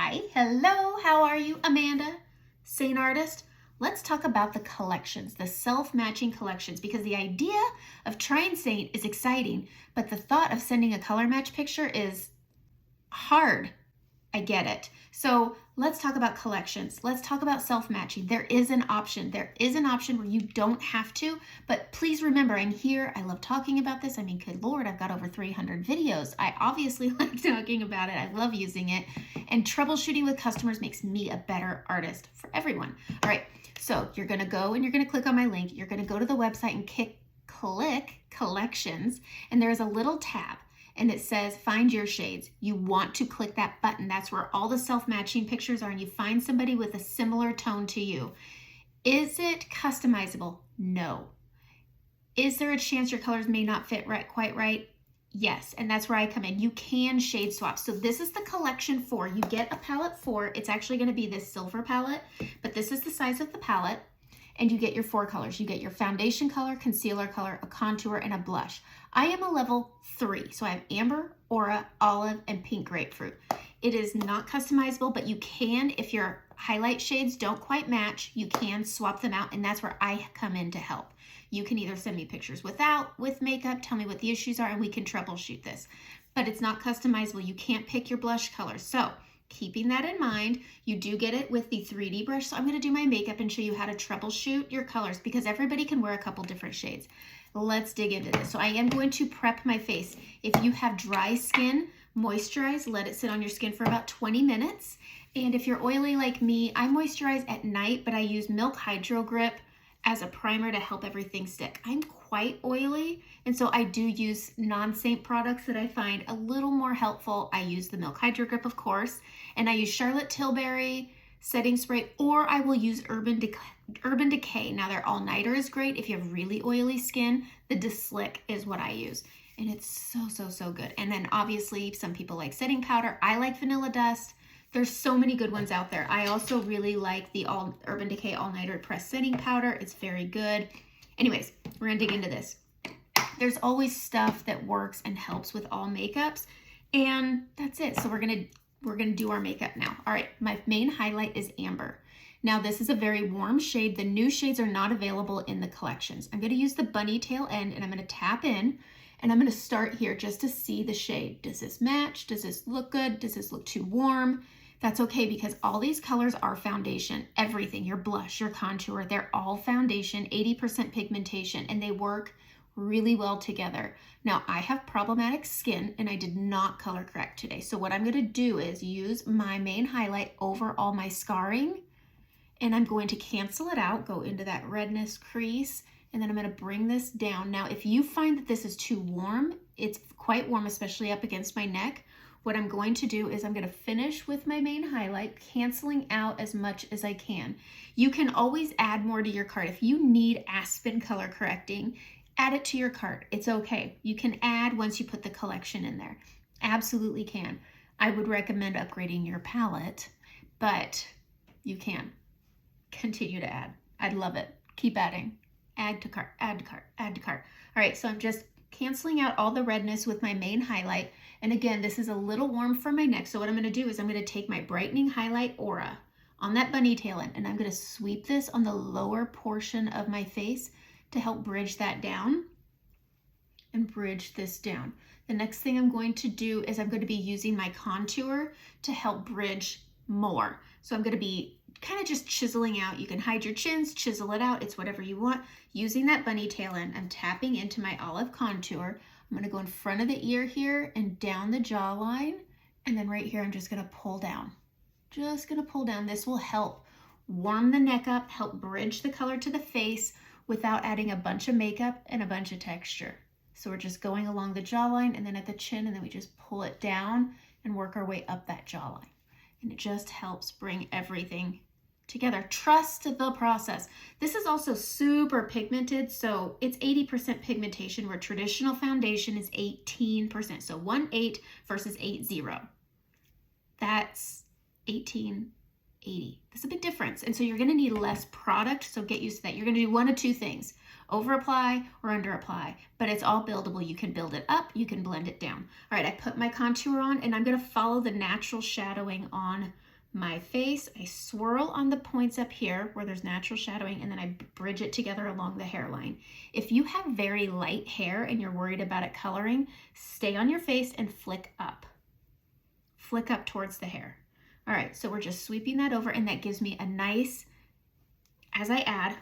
Hi, hello, how are you? Amanda, Seint artist. Let's talk about the collections, the self-matching collections, because the idea of trying Seint is exciting, but the thought of sending a color match picture is hard. I get it. So let's talk about collections. Let's talk about self-matching. There is an option. There is an option where you don't have to, but please remember, I'm here. I love talking about this. I mean, good Lord, I've got over 300 videos. I obviously like talking about it. I love using it. And troubleshooting with customers makes me a better artist for everyone. All right, so you're gonna go and you're gonna click on my link. You're gonna go to the website and click collections, and there's a little tab and it says find your shades. You want to click that button. That's where all the self-matching pictures are, and you find somebody with a similar tone to you. Is it customizable? No. Is there a chance your colors may not fit quite right? Yes, and that's where I come in. You can shade swap. So this is the collection 4. You get a palette 4. It's actually going to be this silver palette, but this is the size of the palette. And you get your 4 colors. You get your foundation color, concealer color, a contour, and a blush. I am a level 3, so I have amber, aura, olive, and pink grapefruit. It is not customizable, but you can, if your highlight shades don't quite match, you can swap them out, and that's where I come in to help. You can either send me pictures without, with makeup, tell me what the issues are, and we can troubleshoot this. But it's not customizable. You can't pick your blush color. So keeping that in mind, you do get it with the 3D brush. So I'm going to do my makeup and show you how to troubleshoot your colors because everybody can wear a couple different shades. Let's dig into this. So I am going to prep my face. If you have dry skin, moisturize, let it sit on your skin for about 20 minutes. And if you're oily like me, I moisturize at night, but I use Milk Hydro Grip as a primer to help everything stick. I'm quite oily, and so I do use non-Seint products that I find a little more helpful. I use the Milk Hydro Grip, of course, and I use Charlotte Tilbury setting spray, or I will use Urban Decay. Now their all-nighter is great if you have really oily skin. The Slick is what I use, and it's so good. And then obviously some people like setting powder. I like Vanilla Dust. There's so many good ones out there. I also really like the Urban Decay All-Nighter Pressed Setting Powder. It's very good. Anyways, we're gonna dig into this. There's always stuff that works and helps with all makeups, and that's it. So we're gonna do our makeup now. All right, my main highlight is Amber. Now this is a very warm shade. The new shades are not available in the collections. I'm gonna use the bunny tail end, and I'm gonna tap in, and I'm gonna start here just to see the shade. Does this match? Does this look good? Does this look too warm? That's okay because all these colors are foundation. Everything, your blush, your contour, they're all foundation, 80% pigmentation, and they work really well together. Now, I have problematic skin and I did not color correct today. So what I'm gonna do is use my main highlight over all my scarring, and I'm going to cancel it out, go into that redness crease, and then I'm gonna bring this down. Now, if you find that this is too warm, it's quite warm, especially up against my neck, what I'm going to do is I'm going to finish with my main highlight, canceling out as much as I can. You can always add more to your cart. If you need Aspen color correcting, add it to your cart. It's okay. You can add once you put the collection in there. Absolutely can. I would recommend upgrading your palette, but you can continue to add. I'd love it. Keep adding. Add to cart, add to cart, add to cart. All right, so I'm just canceling out all the redness with my main highlight. And again, this is a little warm for my neck. So what I'm gonna do is I'm gonna take my Brightening Highlight Aura on that bunny tail end, and I'm gonna sweep this on the lower portion of my face to help bridge that down and bridge this down. The next thing I'm going to do is I'm going to be using my contour to help bridge more. So I'm going to be kind of just chiseling out. You can hide your chins, chisel it out. It's whatever you want. Using that bunny tail end, I'm tapping into my olive contour. I'm going to go in front of the ear here and down the jawline. And then right here, I'm just going to pull down. Just going to pull down. This will help warm the neck up, help bridge the color to the face without adding a bunch of makeup and a bunch of texture. So we're just going along the jawline and then at the chin, and then we just pull it down and work our way up that jawline. And it just helps bring everything together. Trust the process. This is also super pigmented, so it's 80% pigmentation where traditional foundation is 18%. So 1.8 versus 8.0. That's 18.80. That's a big difference. And so you're gonna need less product, so get used to that. You're gonna do one of two things, over apply or under apply, but it's all buildable. You can build it up, you can blend it down. All right, I put my contour on and I'm gonna follow the natural shadowing on my face, I swirl on the points up here where there's natural shadowing, and then I bridge it together along the hairline. If you have very light hair and you're worried about it coloring, stay on your face and flick up. Flick up towards the hair. All right, so we're just sweeping that over, and that gives me a nice, as I add,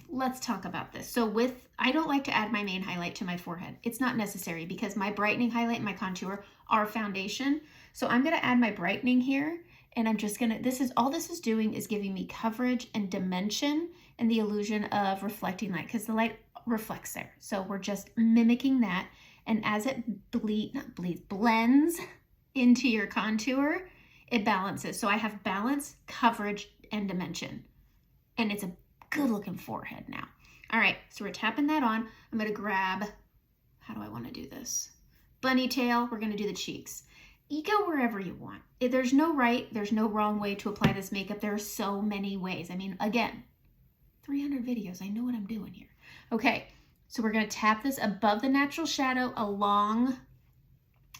let's talk about this. So I don't like to add my main highlight to my forehead. It's not necessary because my brightening highlight and my contour are foundation. So I'm gonna add my brightening here, and I'm just gonna, all this is doing is giving me coverage and dimension and the illusion of reflecting light, because the light reflects there. So we're just mimicking that. And as it blends into your contour, it balances. So I have balance, coverage, and dimension. And it's a good looking forehead now. All right, so we're tapping that on. I'm gonna grab, how do I wanna do this? Bunny tail, we're gonna do the cheeks. You go wherever you want. There's no right, there's no wrong way to apply this makeup. There are so many ways. I mean, again, 300 videos, I know what I'm doing here. Okay, so we're gonna tap this above the natural shadow along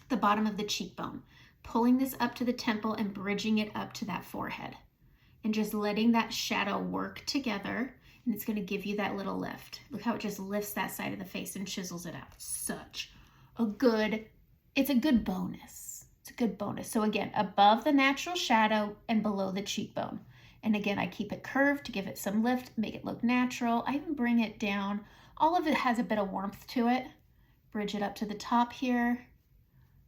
the bottom of the cheekbone, pulling this up to the temple and bridging it up to that forehead, and just letting that shadow work together, and it's gonna give you that little lift. Look how it just lifts that side of the face and chisels it out. Such a good, it's a good bonus. It's a good bonus. So again, above the natural shadow and below the cheekbone. And again, I keep it curved to give it some lift, make it look natural. I even bring it down. All of it has a bit of warmth to it. Bridge it up to the top here.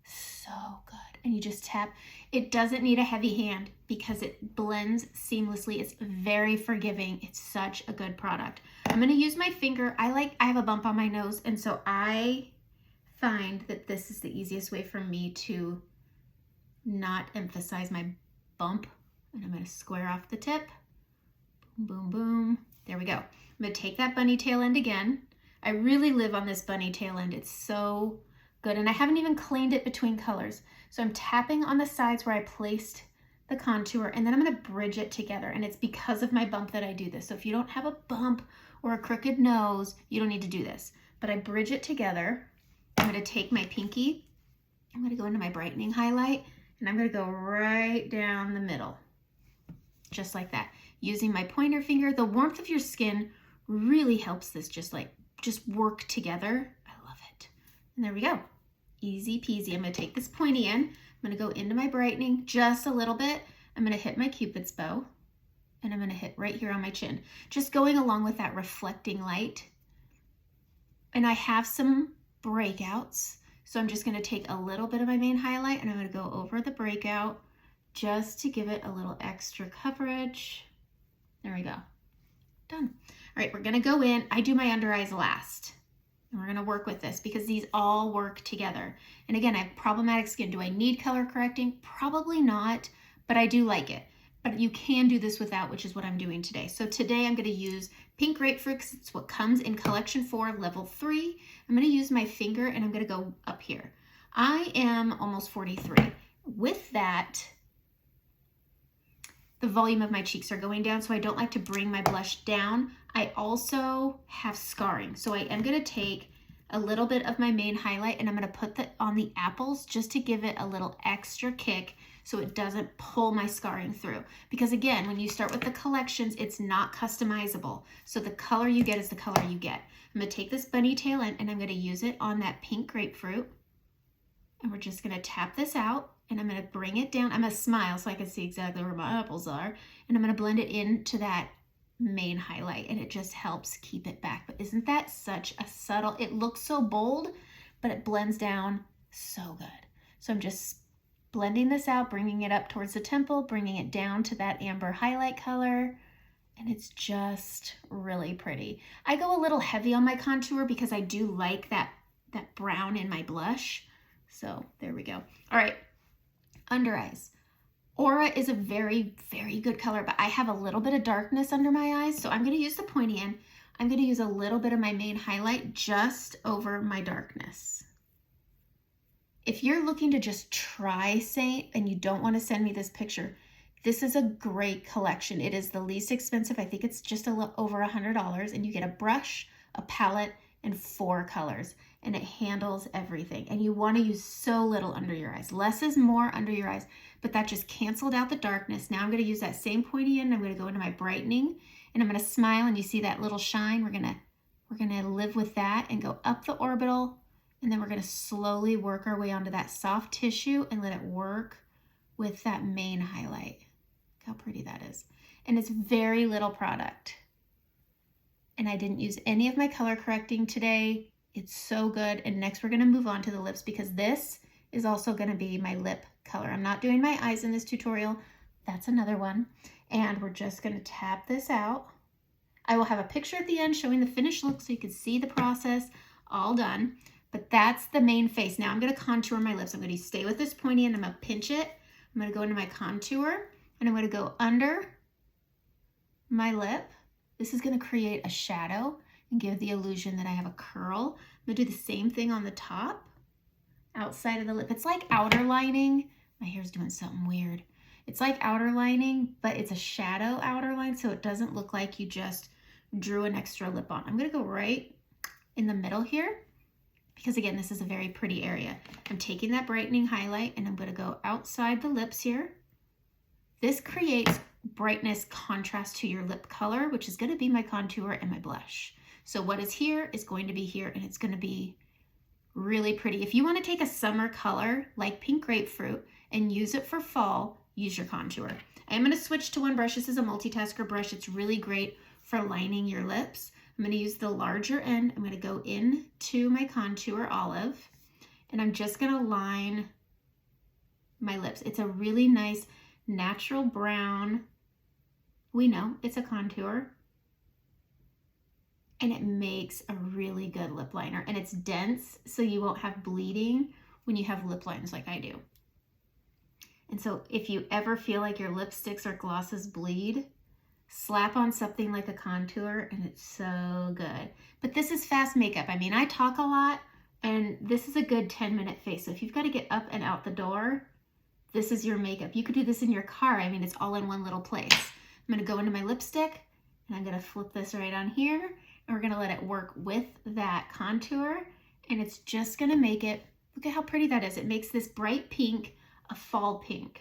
So good. And you just tap. It doesn't need a heavy hand because it blends seamlessly. It's very forgiving. It's such a good product. I'm going to use my finger. I have a bump on my nose, and so I find that this is the easiest way for me to not emphasize my bump. And I'm going to square off the tip. Boom, boom, boom. There we go. I'm going to take that bunny tail end again. I really live on this bunny tail end. It's so good. And I haven't even cleaned it between colors. So I'm tapping on the sides where I placed the contour, and then I'm going to bridge it together. And it's because of my bump that I do this. So if you don't have a bump or a crooked nose, you don't need to do this. But I bridge it together. I'm going to take my pinky. I'm going to go into my brightening highlight, and I'm going to go right down the middle. Just like that. Using my pointer finger. The warmth of your skin really helps this just work together. I love it. And there we go. Easy peasy. I'm going to take this pointy end. I'm going to go into my brightening just a little bit. I'm going to hit my Cupid's bow, and I'm going to hit right here on my chin. Just going along with that reflecting light. And I have some breakouts. So I'm just going to take a little bit of my main highlight, and I'm going to go over the breakout just to give it a little extra coverage. There we go. Done. All right, we're going to go in. I do my under eyes last. And we're going to work with this because these all work together. And again, I have problematic skin. Do I need color correcting? Probably not, but I do like it. But you can do this without, which is what I'm doing today. So today I'm going to use pink grapefruit because it's what comes in collection 4, level 3. I'm going to use my finger, and I'm going to go up here. I am almost 43. With that, the volume of my cheeks are going down, so I don't like to bring my blush down. I also have scarring, so I am going to take a little bit of my main highlight, and I'm going to put that on the apples just to give it a little extra kick so it doesn't pull my scarring through. Because again, when you start with the collections, it's not customizable. So the color you get is the color you get. I'm going to take this bunny tail end, and I'm going to use it on that pink grapefruit. And we're just going to tap this out. And I'm going to bring it down. I'm going to smile so I can see exactly where my apples are. And I'm going to blend it into that main highlight, and it just helps keep it back. But isn't that such a subtle, it looks so bold, but it blends down so good. So I'm just blending this out, bringing it up towards the temple, bringing it down to that amber highlight color. And it's just really pretty. I go a little heavy on my contour because I do like that brown in my blush. So there we go. All right. Under eyes. Aura is a very, very good color, but I have a little bit of darkness under my eyes, so I'm going to use the pointy end. I'm going to use a little bit of my main highlight just over my darkness. If you're looking to just try Seint and you don't want to send me this picture, this is a great collection. It is the least expensive. I think it's just a little over $100, and you get a brush, a palette, and 4 colors. and it handles everything. And you want to use so little under your eyes. Less is more under your eyes, but that just canceled out the darkness. Now I'm going to use that same pointy end. I'm going to go into my brightening, and I'm going to smile, and you see that little shine? We're going to live with that and go up the orbital, and then we're going to slowly work our way onto that soft tissue and let it work with that main highlight. Look how pretty that is. And it's very little product. And I didn't use any of my color correcting today. It's so good. And next we're going to move on to the lips, because this is also going to be my lip color. I'm not doing my eyes in this tutorial. That's another one. And we're just going to tap this out. I will have a picture at the end showing the finished look so you can see the process all done. But that's the main face. Now I'm going to contour my lips. I'm going to stay with this pointy end. I'm going to pinch it. I'm going to go into my contour, and I'm going to go under my lip. This is going to create a shadow and give the illusion that I have a curl. I'm going to do the same thing on the top, outside of the lip. It's like outer lining. My hair's doing something weird. It's like outer lining, but it's a shadow outer line, so it doesn't look like you just drew an extra lip on. I'm going to go right in the middle here, because again, this is a very pretty area. I'm taking that brightening highlight, and I'm going to go outside the lips here. This creates brightness contrast to your lip color, which is going to be my contour and my blush. So what is here is going to be here, and it's going to be really pretty. If you want to take a summer color like pink grapefruit and use it for fall, use your contour. I am going to switch to one brush. This is a multitasker brush. It's really great for lining your lips. I'm going to use the larger end. I'm going to go into my contour olive, and I'm just going to line my lips. It's a really nice natural brown. We know it's a contour, and it makes a really good lip liner, and it's dense, so you won't have bleeding when you have lip lines like I do. And so if you ever feel like your lipsticks or glosses bleed, slap on something like a contour, and it's so good. But this is fast makeup. I mean, I talk a lot, and this is a good 10-minute face. So if you've got to get up and out the door, this is your makeup. You could do this in your car. I mean, it's all in one little place. I'm going to go into my lipstick, and I'm going to flip this right on here, and we're going to let it work with that contour, and it's just going to make it, look at how pretty that is. It makes this bright pink a fall pink.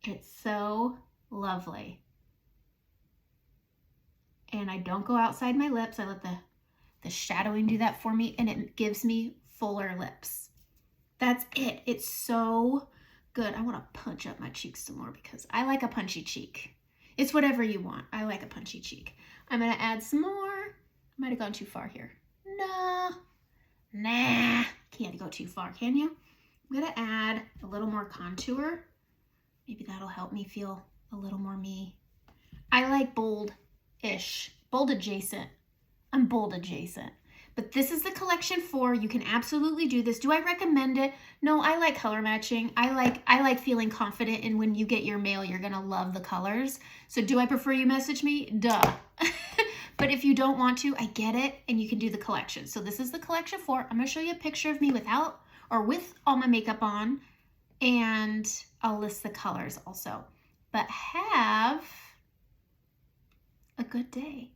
It's so lovely. And I don't go outside my lips. I let the shadowing do that for me, and it gives me fuller lips. That's it. It's so good. I want to punch up my cheeks some more because I like a punchy cheek. It's whatever you want. I like a punchy cheek. I'm going to add some more. I might have gone too far here. Nah. Can't go too far, can you? I'm going to add a little more contour. Maybe that'll help me feel a little more me. I like bold-ish, bold adjacent. I'm bold adjacent. But this is the collection 4. You can absolutely do this. Do I recommend it? No, I like color matching. I like feeling confident in when you get your mail, you're going to love the colors. So do I prefer you message me? Duh. But if you don't want to, I get it, and you can do the collection. So this is the collection 4. I'm going to show you a picture of me without or with all my makeup on, and I'll list the colors also. But have a good day.